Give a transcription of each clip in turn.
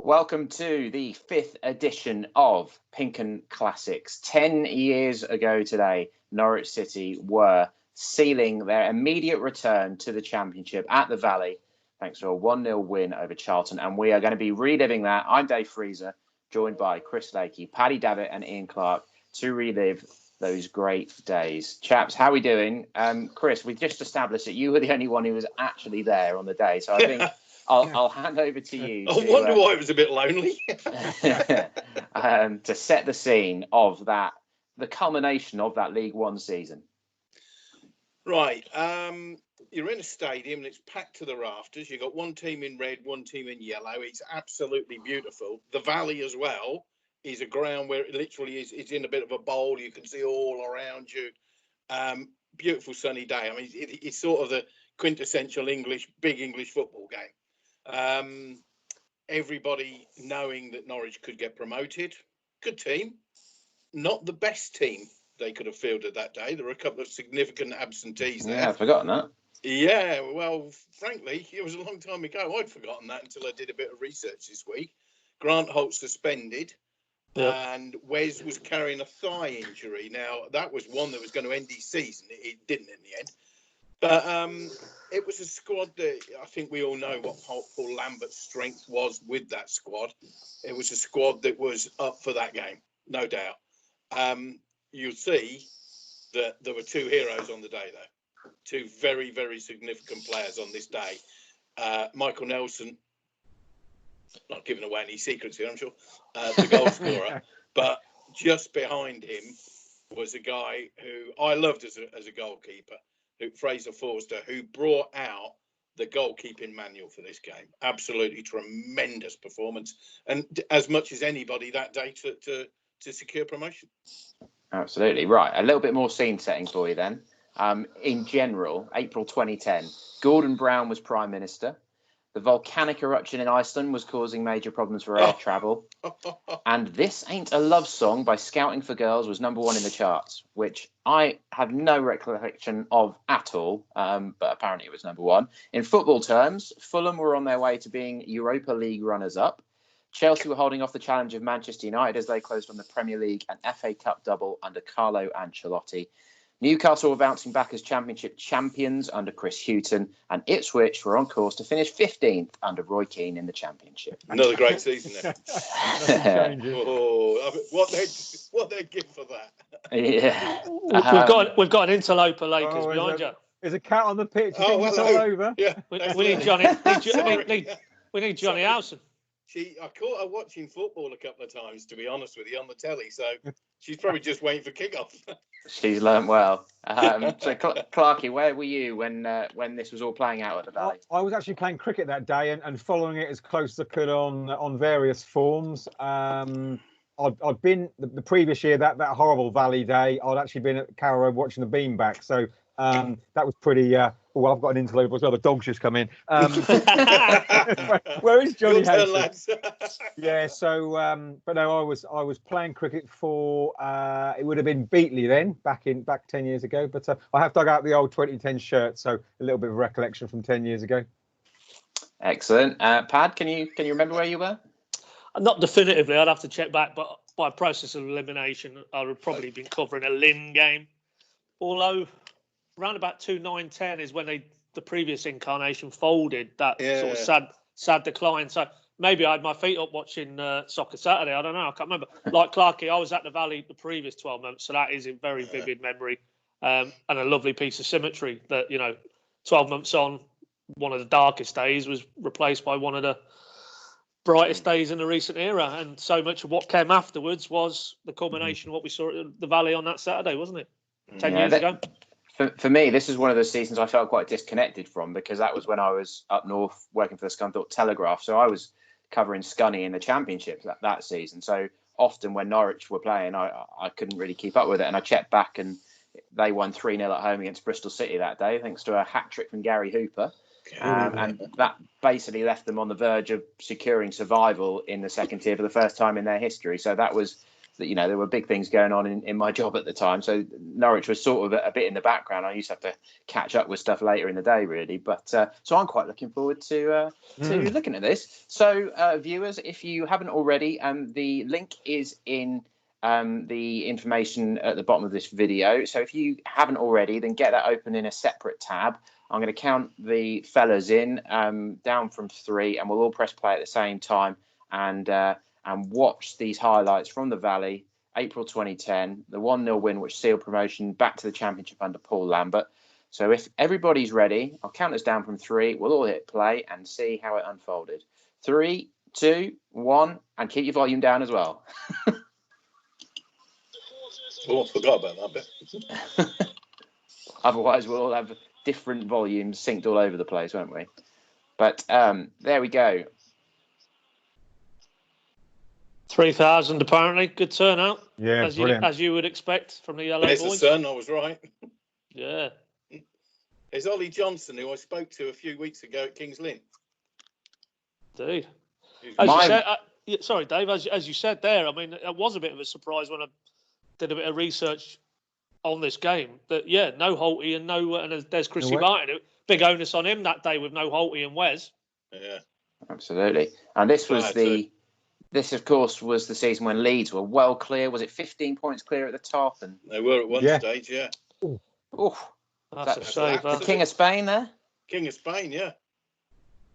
Welcome to the fifth edition of Pinkun Classics. 10 years ago today, Norwich City were sealing their immediate return to the Championship at the Valley, thanks to a 1-0 win over Charlton. And we are going to be reliving that. I'm Dave Freezer, joined by Chris Lakey, Paddy Davitt and Ian Clark to relive those great days. Chaps, how are we doing? Chris, we just established that you were the only one who was actually there on the day. So I think I'll hand over to you. I wonder why it was a bit lonely. To set the scene of that, the culmination of that League One season. Right. You're in a stadium and it's packed to the rafters. You've got one team in red, one team in yellow. It's absolutely beautiful. The Valley as well is a ground where it literally is. It's in a bit of a bowl. You can see all around you. Beautiful sunny day. I mean, it's sort of the quintessential big English football game. Everybody knowing that Norwich could get promoted. Good team. Not the best team they could have fielded that day. There were a couple of significant absentees there. Yeah, I've forgotten that. Yeah, well, frankly, it was a long time ago. I'd forgotten that until I did a bit of research this week. Grant Holt suspended. Yep. And Wes was carrying a thigh injury. Now, that was one that was going to end his season. It didn't in the end. But it was a squad that I think we all know what Paul Lambert's strength was with that squad. It was a squad that was up for that game, no doubt. You'll see that there were two heroes on the day, though. Two very, very significant players on this day. Michael Nelson, not giving away any secrets here, I'm sure, the goal scorer. But just behind him was a guy who I loved as a goalkeeper, Fraser Forster, who brought out the goalkeeping manual for this game. Absolutely tremendous performance. And as much as anybody that day to secure promotion. Absolutely. Right. A little bit more scene setting for you then. In general, April 2010, Gordon Brown was Prime Minister. The volcanic eruption in Iceland was causing major problems for air travel. And This Ain't a Love Song by Scouting for Girls was #1 in the charts, which I have no recollection of at all, but apparently it was #1. In football terms, Fulham were on their way to being Europa League runners-up. Chelsea were holding off the challenge of Manchester United as they closed on the Premier League and FA Cup double under Carlo Ancelotti. Newcastle were bouncing back as Championship champions under Chris Hughton, and Ipswich were on course to finish 15th under Roy Keane in the Championship. Another great season there. What they'd give for that. Yeah. We've got an interloper Lakers behind you. There's a cat on the pitch. It's all over. Yeah, we need Johnny. We need Johnny Howson. I caught her watching football a couple of times, to be honest with you, on the telly. So she's probably just waiting for kickoff. She's learnt well. So, Clarky, where were you when this was all playing out at the Valley? I was actually playing cricket that day and following it as close as I could on various forms. I'd been the previous year, that horrible Valley day, I'd actually been at Carrow watching the beanbag. So that was pretty... I've got an interloper as well. The dog's just come in. Where is Johnny Howson? Yeah, so but no, I was playing cricket for it would have been Beatley then, back 10 years ago. But I have dug out the old 2010 shirt, so a little bit of recollection from 10 years ago. Excellent. Pad, can you remember where you were? Not definitively. I'd have to check back, but by process of elimination, I would have probably been covering a Lynn game. Although around about 2009-10 is when the previous incarnation folded. That sort of sad decline. So maybe I had my feet up watching Soccer Saturday. I don't know. I can't remember. Like Clarky, I was at the Valley the previous 12 months, so that is a very vivid memory and a lovely piece of symmetry that 12 months on, one of the darkest days was replaced by one of the brightest days in the recent era, and so much of what came afterwards was the culmination of what we saw at the Valley on that Saturday, wasn't it? 10 years ago. For me, this is one of those seasons I felt quite disconnected from, because that was when I was up north working for the Scunthorpe Telegraph. So I was covering Scunny in the Championship that season. So often when Norwich were playing, I couldn't really keep up with it. And I checked back and they won 3-0 at home against Bristol City that day, thanks to a hat-trick from Gary Hooper. And that basically left them on the verge of securing survival in the second tier for the first time in their history. So that was that, there were big things going on in my job at the time. So Norwich was sort of a bit in the background. I used to have to catch up with stuff later in the day, really. But so I'm quite looking forward to looking at this. So viewers, if you haven't already, the link is in the information at the bottom of this video. So if you haven't already, then get that open in a separate tab. I'm going to count the fellas in down from 3, and we'll all press play at the same time and watch these highlights from the Valley, April 2010, the 1-0 win which sealed promotion back to the Championship under Paul Lambert. So if everybody's ready, I'll count us down from 3. We'll all hit play and see how it unfolded. 3, 2, 1, and keep your volume down as well. Oh, I forgot about that bit. Otherwise, we'll all have different volumes synced all over the place, won't we? But there we go. 3,000 apparently. Good turnout. Yeah, as you would expect from the Yellow There's Boys. the sun, I was right. Yeah. There's Ollie Johnson, who I spoke to a few weeks ago at King's Lynn. Dude. As you said, sorry, Dave, as you said there, I mean, it was a bit of a surprise when I did a bit of research on this game that, no Holty and there's Chrissy Martin. Big onus on him that day with no Holty and Wes. Yeah. Absolutely. And this was this, of course, was the season when Leeds were well clear. Was it 15 points clear at the top? And they were at one stage, yeah. Oh, that's a shame. The King of Spain there? King of Spain, yeah.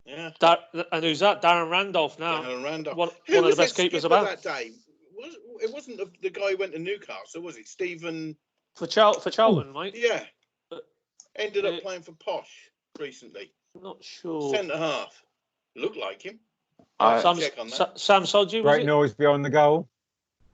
Yeah. And who's that? Darren Randolph now. Darren Randolph. One of the best keepers about. That day? It wasn't the guy who went to Newcastle, was it? Stephen... For Charlton, mate. Yeah. Ended up playing for Posh recently. Not sure. Centre half. Looked like him. Sam Sodju, Great noise behind the goal.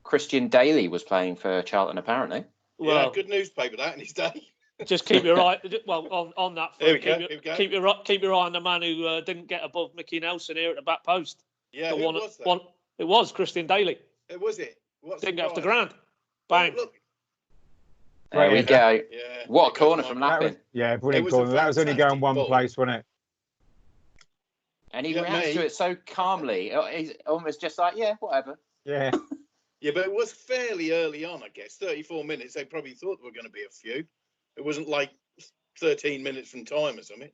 Christian Daly was playing for Charlton, apparently. Well, good newspaper that in his day. Just keep your eye. Well, on that. Here we go. Keep your eye on the man who didn't get above Mickey Nelson here at the back post. Yeah, who was that? It was Christian Daly. Was it? Didn't get off the ground. Bang. Look. There we go. Yeah, what a corner from Lappin. Brilliant corner. That was only going one place, wasn't it? And he reacts to it so calmly. He's almost just like, whatever. Yeah. Yeah, but it was fairly early on, I guess. 34 minutes, they probably thought there were going to be a few. It wasn't like 13 minutes from time or something.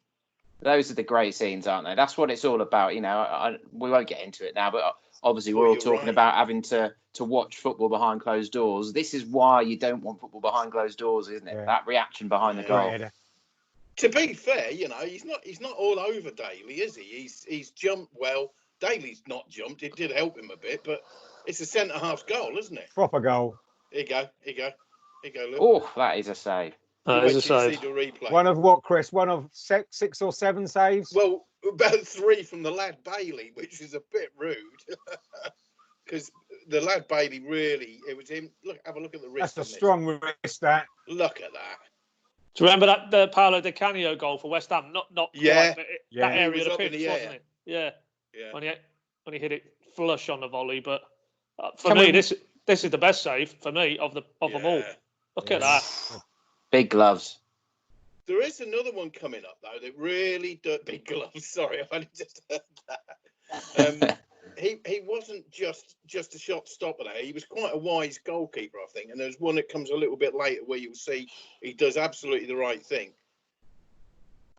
Those are the great scenes, aren't they? That's what it's all about. We won't get into it now, but obviously we're all talking about having to watch football behind closed doors. This is why you don't want football behind closed doors, isn't it? Yeah. That reaction behind the goal. Yeah. To be fair, he's not all over Daly, is he? He's jumped well. Daly's not jumped. It did help him a bit, but it's a centre half goal, isn't it? Proper goal. Here you go. Look. Oh, that is a save. That is a save. One of what, Chris? One of 6 or 7 saves? Well, about 3 from the lad Bailey, which is a bit rude. Because the lad Bailey really, it was him. Look, have a look at the wrist. That's a strong wrist, that. Look at that. Do you remember the Paolo Di Canio goal for West Ham? Not yeah. Quite, but that area of the pitch, wasn't it? Yeah. When he hit it flush on the volley, but for me, this is the best save for me of them all. Look at that. Big gloves. There is another one coming up though that really big gloves. Sorry, I only just heard that. He wasn't just a shot stopper there. He was quite a wise goalkeeper, I think. And there's one that comes a little bit later where you'll see he does absolutely the right thing.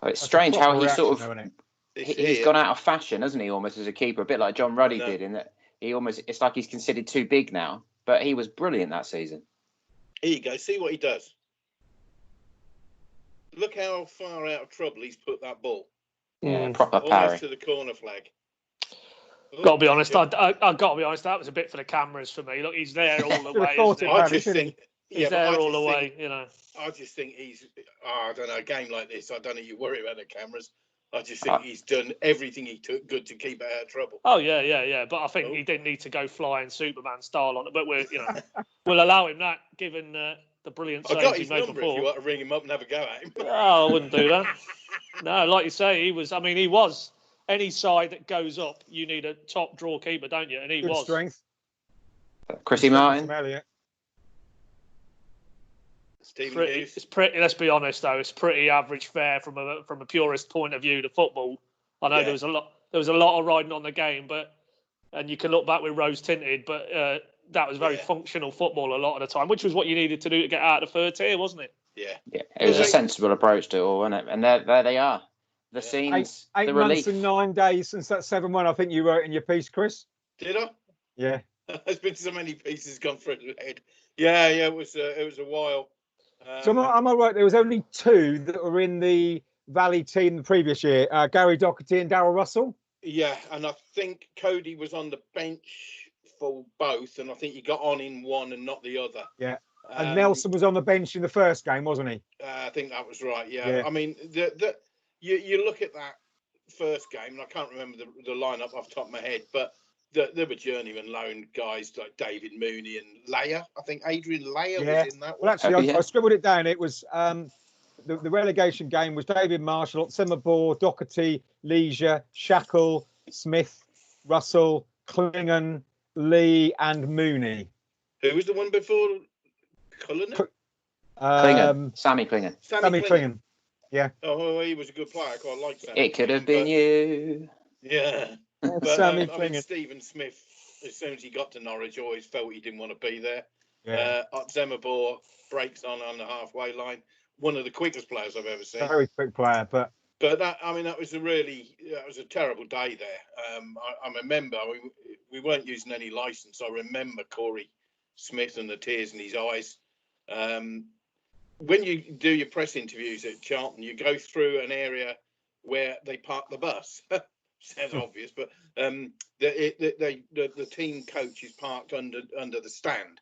It's strange how he sort of he's gone out of fashion, hasn't he? Almost as a keeper, a bit like John Ruddy did, in that it's like he's considered too big now. But he was brilliant that season. Here you go. See what he does. Look how far out of trouble he's put that ball. Yeah, proper parry. Almost to the corner flag. Got to be honest. I got to be honest. That was a bit for the cameras for me. Look, he's there all the way. I just think he's there all the way. I just think he's. I don't know. A game like this, I don't know. You worry about the cameras. I just think he's done everything he took good to keep out of trouble. Oh yeah. But I think he didn't need to go flying Superman style on it. But we'll allow him that, given the brilliant saves he made before. I got his number if you want to ring him up and have a go at him. Oh, I wouldn't do that. No, like you say, he was. Any side that goes up, you need a top draw keeper, don't you? And he was. Strength. Chrissy Martin. It's pretty. Let's be honest, though. It's pretty average fare from a purist point of view to football. I know there was a lot of riding on the game, and you can look back with rose tinted, but that was very functional football a lot of the time, which was what you needed to do to get out of the third tier, wasn't it? Yeah. It was a sensible approach to it all, wasn't it? And there they are. The scenes, eight the months relief. and 9 days since that 7-1. I think you wrote in your piece, Chris. Did I? Yeah. There's been so many pieces gone through the head. Yeah, it was a while. So am I right? There was only 2 that were in the Valley team the previous year. Gary Doherty and Darryl Russell. Yeah, and I think Cody was on the bench for both, and I think he got on in one and not the other. Yeah. And Nelson was on the bench in the first game, wasn't he? I think that was right. Yeah. I mean, you look at that first game, and I can't remember the lineup off the top of my head, but there were journeyman loan guys like David Mooney and Leia. I think Adrian Leia was in that one. Well, actually, I scribbled it down. It was the relegation game was David Marshall, Simmerbohr, Doherty, Leisure, Shackle, Smith, Russell, Klingon, Lee, and Mooney. Who was the one before Cullen? Klingon. Sammy Klingon. Sammy Klingon. Yeah. Oh, he was a good player. I quite like that. It could have been you. Yeah. But, Sammy I mean, Stephen Smith, as soon as he got to Norwich, always felt he didn't want to be there. Yeah. Zemmerbohr breaks on the halfway line. One of the quickest players I've ever seen. Very quick player, but that was a terrible day there. I remember we weren't using any license. I remember Corey Smith and the tears in his eyes. When you do your press interviews at Charlton, you go through an area where they park the bus. Sounds obvious, but the team coach is parked under the stand.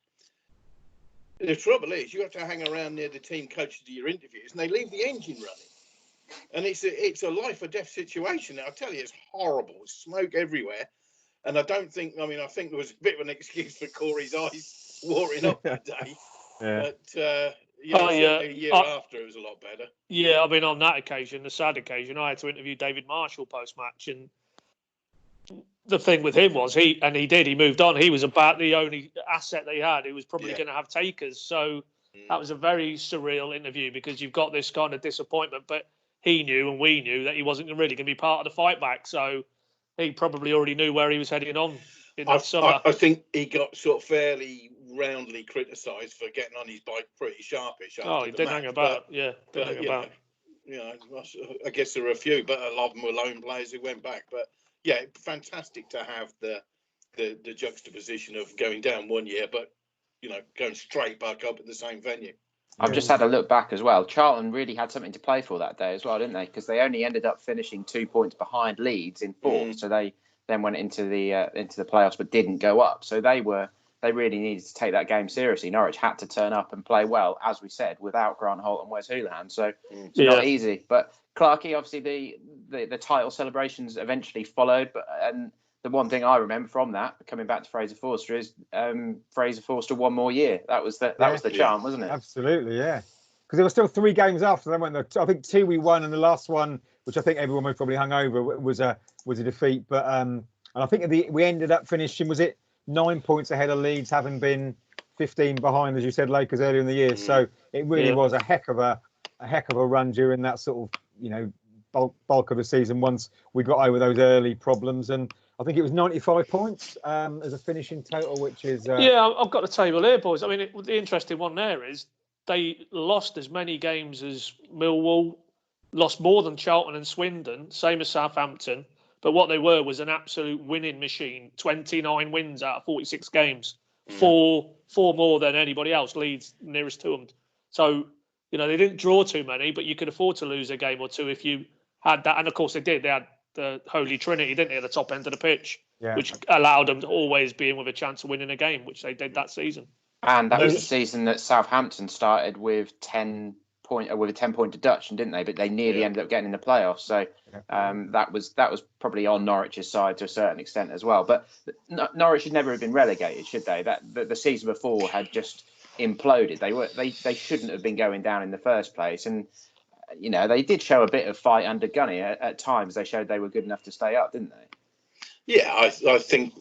The trouble is, you have to hang around near the team coach to do your interviews, and they leave the engine running, and it's a life or death situation. I tell you, it's horrible. Smoke everywhere, and I think there was a bit of an excuse for Corey's eyes watering up that day. Yeah. But a year after, it was a lot better. Yeah, I mean, on that occasion, the sad occasion, I had to interview David Marshall post-match, and the thing with him was he moved on. He was about the only asset they had. He was probably going to have takers. So that was a very surreal interview because you've got this kind of disappointment, but he knew and we knew that he wasn't really going to be part of the fight back. So he probably already knew where he was heading on in that summer. I think he got sort of fairly roundly criticised for getting on his bike pretty sharpish. Oh, he didn't hang about. I guess there were a few, but a lot of them were lone players who went back. But yeah, fantastic to have the juxtaposition of going down one year, but going straight back up at the same venue. I've just had a look back as well. Charlton really had something to play for that day as well, didn't they? Because they only ended up finishing 2 points behind Leeds in fourth, so they then went into the playoffs but didn't go up. So they really needed to take that game seriously. Norwich had to turn up and play well, as we said, without Grant Holt and Wes Houlihan. So it's not easy. But Clarkey, obviously, the title celebrations eventually followed. And the one thing I remember from that, coming back to Fraser Forster, is Fraser Forster one more year. That was the chant, wasn't it? Absolutely, yeah. Because there were still 3 games after that, weren't there? I think 2 we won, and the last one, which I think everyone was probably hung over, was a defeat. But and I think we ended up finishing, was it 9 points ahead of Leeds, having been 15 behind, as you said, Lakers earlier in the year. So it really was a heck of a run during that sort of bulk of the season. Once we got over those early problems, and I think it was 95 points as a finishing total, which is I've got the table here, boys. I mean, the interesting one there is they lost as many games as Millwall, lost more than Charlton and Swindon, same as Southampton. But what they were was an absolute winning machine. 29 wins out of 46 games. Four more than anybody else. Leeds nearest to them. So, they didn't draw too many, but you could afford to lose a game or two if you had that. And, of course, they did. They had the Holy Trinity, didn't they, at the top end of the pitch, which allowed them to always be in with a chance of winning a game, which they did that season. And that was the season that Southampton started with a 10-point deduction, didn't they? But they nearly ended up getting in the playoffs. So that was probably on Norwich's side to a certain extent as well. But Norwich should never have been relegated, should they? The season before had just imploded. They shouldn't have been going down in the first place. And they did show a bit of fight under Gunny at times. They showed they were good enough to stay up, didn't they? Yeah, I think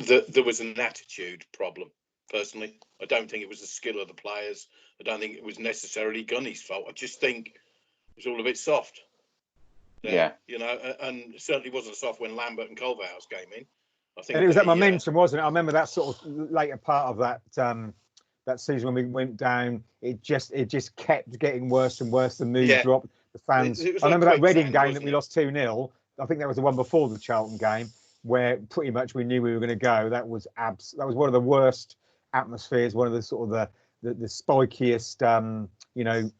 that there was an attitude problem. Personally, I don't think it was the skill of the players. I don't think it was necessarily Gunny's fault. I just think it was all a bit soft. And certainly wasn't soft when Lambert and Culverhouse came in. I think And it was that they, momentum, wasn't it? I remember that sort of later part of that that season when we went down. It just kept getting worse and worse. The mood Yeah. dropped. The fans. It was I like remember that Reading quicksand, game that wasn't we it? lost 2-0. I think that was the one before the Charlton game, where pretty much we knew we were going to go. That was one of the worst atmospheres. One of the sort of the spikiest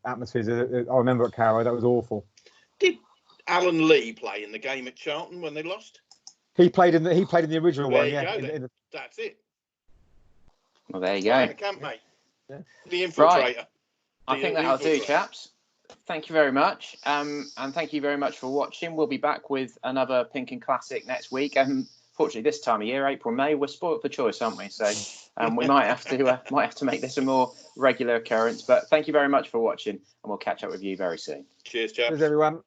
atmospheres I remember at Carrow. That was awful. Did Alan Lee play in the game at Charlton when they lost? He played in the original There one. you Yeah, go, then. That's it. Well, there you Right in go. the camp, mate. Yeah. The infiltrator. Right. I think The that'll do, infiltrator. chaps. Thank you very much. And thank you very much for watching. We'll be back with another Pinkun Classic next week. Fortunately, this time of year, April, May, we're spoilt for choice, aren't we? So we might have to make this a more regular occurrence. But thank you very much for watching, and we'll catch up with you very soon. Cheers, chaps. Cheers, everyone.